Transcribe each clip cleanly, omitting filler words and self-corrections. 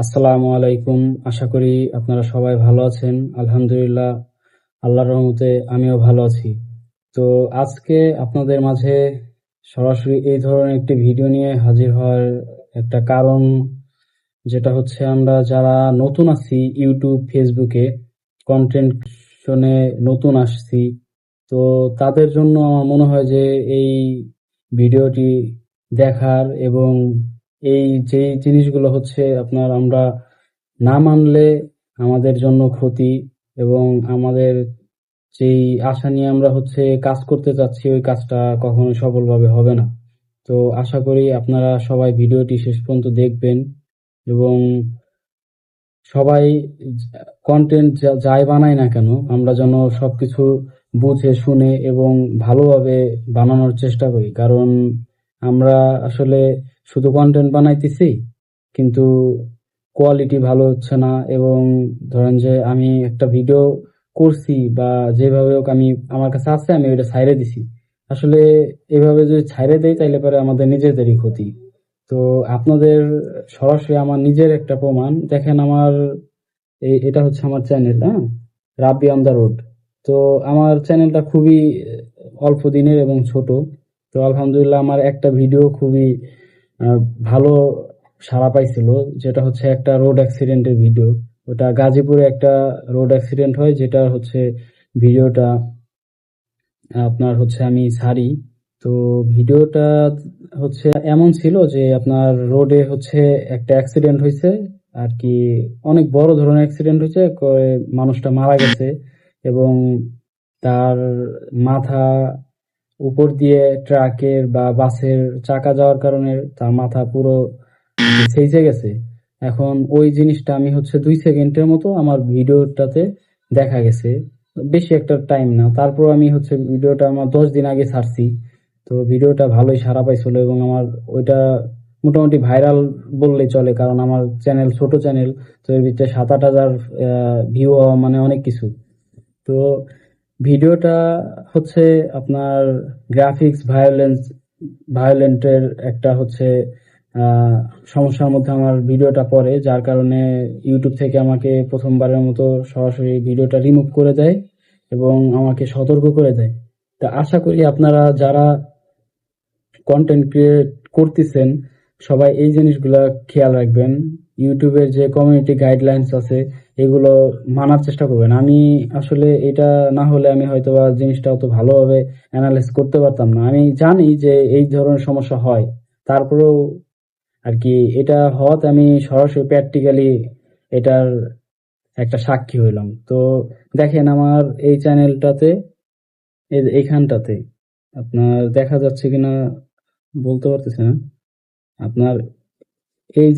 আসসালামু আলাইকুম। আশা করি আপনারা সবাই ভালো আছেন। আলহামদুলিল্লাহ, আল্লাহর রহমতে আমিও ভালো আছি। তো আজকে আপনাদের মাঝে সরাসরি এই ধরনের একটি ভিডিও নিয়ে হাজির হওয়ার একটা কারণ, যেটা হচ্ছে আমরা যারা নতুন আছি ইউটিউব ফেসবুকে কন্টেন্ট শুনে নতুন আসছি, তো তাদের জন্য আমার মনে হয় যে এই ভিডিওটি দেখার এবং এই যে জিনিসগুলো হচ্ছে আপনার আমরা না মানলে আমাদের জন্য ক্ষতি, এবং আমাদের যেই আশা নিয়ে আমরা হচ্ছে কাজ করতে চাচ্ছি ওই কাজটা কখনো সফলভাবে হবে না। তো আশা করি আপনারা সবাই ভিডিওটি শেষ পর্যন্ত দেখবেন এবং সবাই কন্টেন্ট যাই বানাই না কেন আমরা যেন সবকিছু বুঝে শুনে এবং ভালোভাবে বানানোর চেষ্টা করি। কারণ আমরা আসলে শুধু কন্টেন্ট বানাইতেছি, কিন্তু কোয়ালিটি ভালো হচ্ছে না। এবং ধরেন যে আমি একটা ভিডিও করছি বা যেভাবে হোক আমি, আমার কাছে আছে, আমি ওইটা ছাইড়ে দিছি। আসলে এভাবে যদি ছাইড়ে দেই তাইলে পরে আমাদের নিজেদেরই ক্ষতি। তো আপনাদের সরাসরি আমার নিজের একটা প্রমাণ দেখেন। আমার এটা হচ্ছে আমার চ্যানেল, হ্যাঁ, রাব্বি অন দা রোড। তো আমার চ্যানেলটা খুবই অল্প দিনের এবং ছোট। তো আলহামদুলিল্লাহ আমার একটা ভিডিও খুবই আহ, ভালো সাড়া পাইছিল, যেটা হচ্ছে একটা রোড অ্যাক্সিডেন্টের ভিডিও। ওটা গাজীপুরে একটা রোড অ্যাক্সিডেন্ট হয়, যেটা হচ্ছে ভিডিওটা আপনার হচ্ছে আমি ছাড়ি। তো ভিডিওটা হচ্ছে এমন ছিল যে আপনার রোডে হচ্ছে একটা অ্যাক্সিডেন্ট হয়েছে আর কি, অনেক বড় ধরনের অ্যাক্সিডেন্ট হয়েছে, মানুষটা মারা গেছে এবং তার মাথা উপর দিয়ে ট্রাকের বা বাসের চাকা যাওয়ার কারণে তার মাথা পুরো ছেঁচে গেছে। এখন ওই জিনিসটা আমি হচ্ছে 2 সেকেন্ডের মতো আমার ভিডিওটাতে দেখা গেছে, বেশি একটা টাইম না। তারপর আমি হচ্ছে ভিডিওটা আমার 10 দিন আগে ছাড়ছি। তো ভিডিওটা ভালোই সাড়া পাইছিল এবং আমার ওইটা মোটামুটি ভাইরাল বললেই চলে, কারণ আমার চ্যানেল ছোট চ্যানেল। তো এর ভিতরে 7-8 হাজার ভিউ হওয়া মানে অনেক কিছু। তো ভিডিওটা হচ্ছে আপনার গ্রাফিক্স ভায়োলেন্টের একটা হচ্ছে আহ, সমস্যার মধ্যে আমার ভিডিওটা পড়ে, যার কারণে ইউটিউব থেকে আমাকে প্রথমবারের মতো সরাসরি ভিডিওটা রিমুভ করে দেয় এবং আমাকে সতর্ক করে দেয়। তা আশা করি আপনারা যারা কন্টেন্ট ক্রিয়েট করতেছেন সবাই এই জিনিসগুলা খেয়াল রাখবেন। ইউটিউবের যে কমিউনিটি গাইডলাইন্স আছে এগুলো মানার চেষ্টা করবেন। আমি আসলে এটা না হলে আমি হয়তোবা জিনিসটা অত ভালোভাবে অ্যানালাইজ করতে পারতাম না। আমি জানি যে এই ধরনের সমস্যা হয়, তারপরেও আর কি এটা হওয়াতে আমি সরাসরি প্র্যাকটিক্যালি এটার একটা সাক্ষী হইলাম। তো দেখেন আমার এই চ্যানেলটাতে, এইখানটাতে আপনার দেখা যাচ্ছে কিনা বলতে পারতেছি না। আপনার এই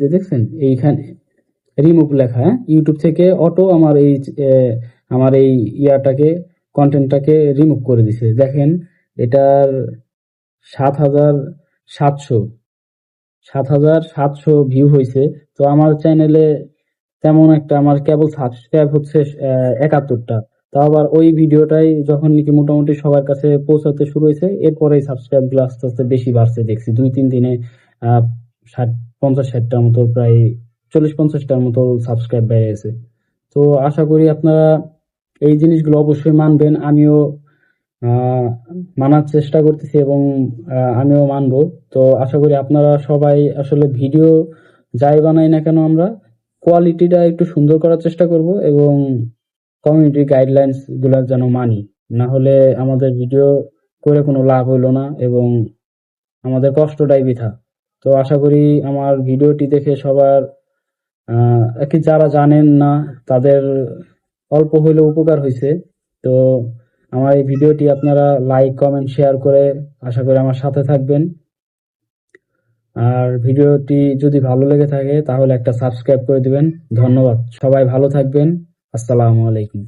যে দেখছেন এইখানে রিমুভ লেখা, হ্যাঁ, ইউটিউব থেকে অটো আমার এই আমার এই ইয়াটাকে কন্টেন্টটাকে রিমুভ করে দিছে। দেখেন এটার 7,700 7,700 ভিউ হয়েছে। তো আমার চ্যানেলে তেমন একটা, আমার কেবল সাবস্ক্রাইব হচ্ছে 71টা। তাও আবার ওই ভিডিওটাই যখন নাকি মোটামুটি সবার কাছে পৌঁছাতে শুরু হয়েছে, এরপরে সাবস্ক্রাইব গুলো আস্তে আস্তে বেশি বাড়ছে দেখছি। 2-3 দিনে আহ 50-60টার মতো, প্রায় 40-50টার মতো সাবস্ক্রাইব বেড়ে গেছে। তো আশা করি আপনারা এই জিনিসগুলো অবশ্যই মানবেন। আমিও আহ মানার চেষ্টা করতেছি এবং আমিও মানবো। তো আশা করি আপনারা সবাই আসলে ভিডিও যাই বানাই না কেন আমরা কোয়ালিটিটা একটু সুন্দর করার চেষ্টা করব এবং কমিউনিটি গাইডলাইন্স গুলা যেন মানি। না হলে আমাদের ভিডিও করে কোনো লাভ হইলো না এবং আমাদের কষ্টটাই বৃথা। তো আশা করি আমার ভিডিওটি দেখে সবার আর কি, যারা জানেন না তাদের অল্প হইলেও উপকার হয়েছে। তো আমার এই ভিডিওটি আপনারা লাইক কমেন্ট শেয়ার করে আশা করি আমার সাথে থাকবেন। আর ভিডিওটি যদি ভালো লেগে থাকে তাহলে একটা সাবস্ক্রাইব করে দিবেন। ধন্যবাদ, সবাই ভালো থাকবেন। আসসালামু আলাইকুম।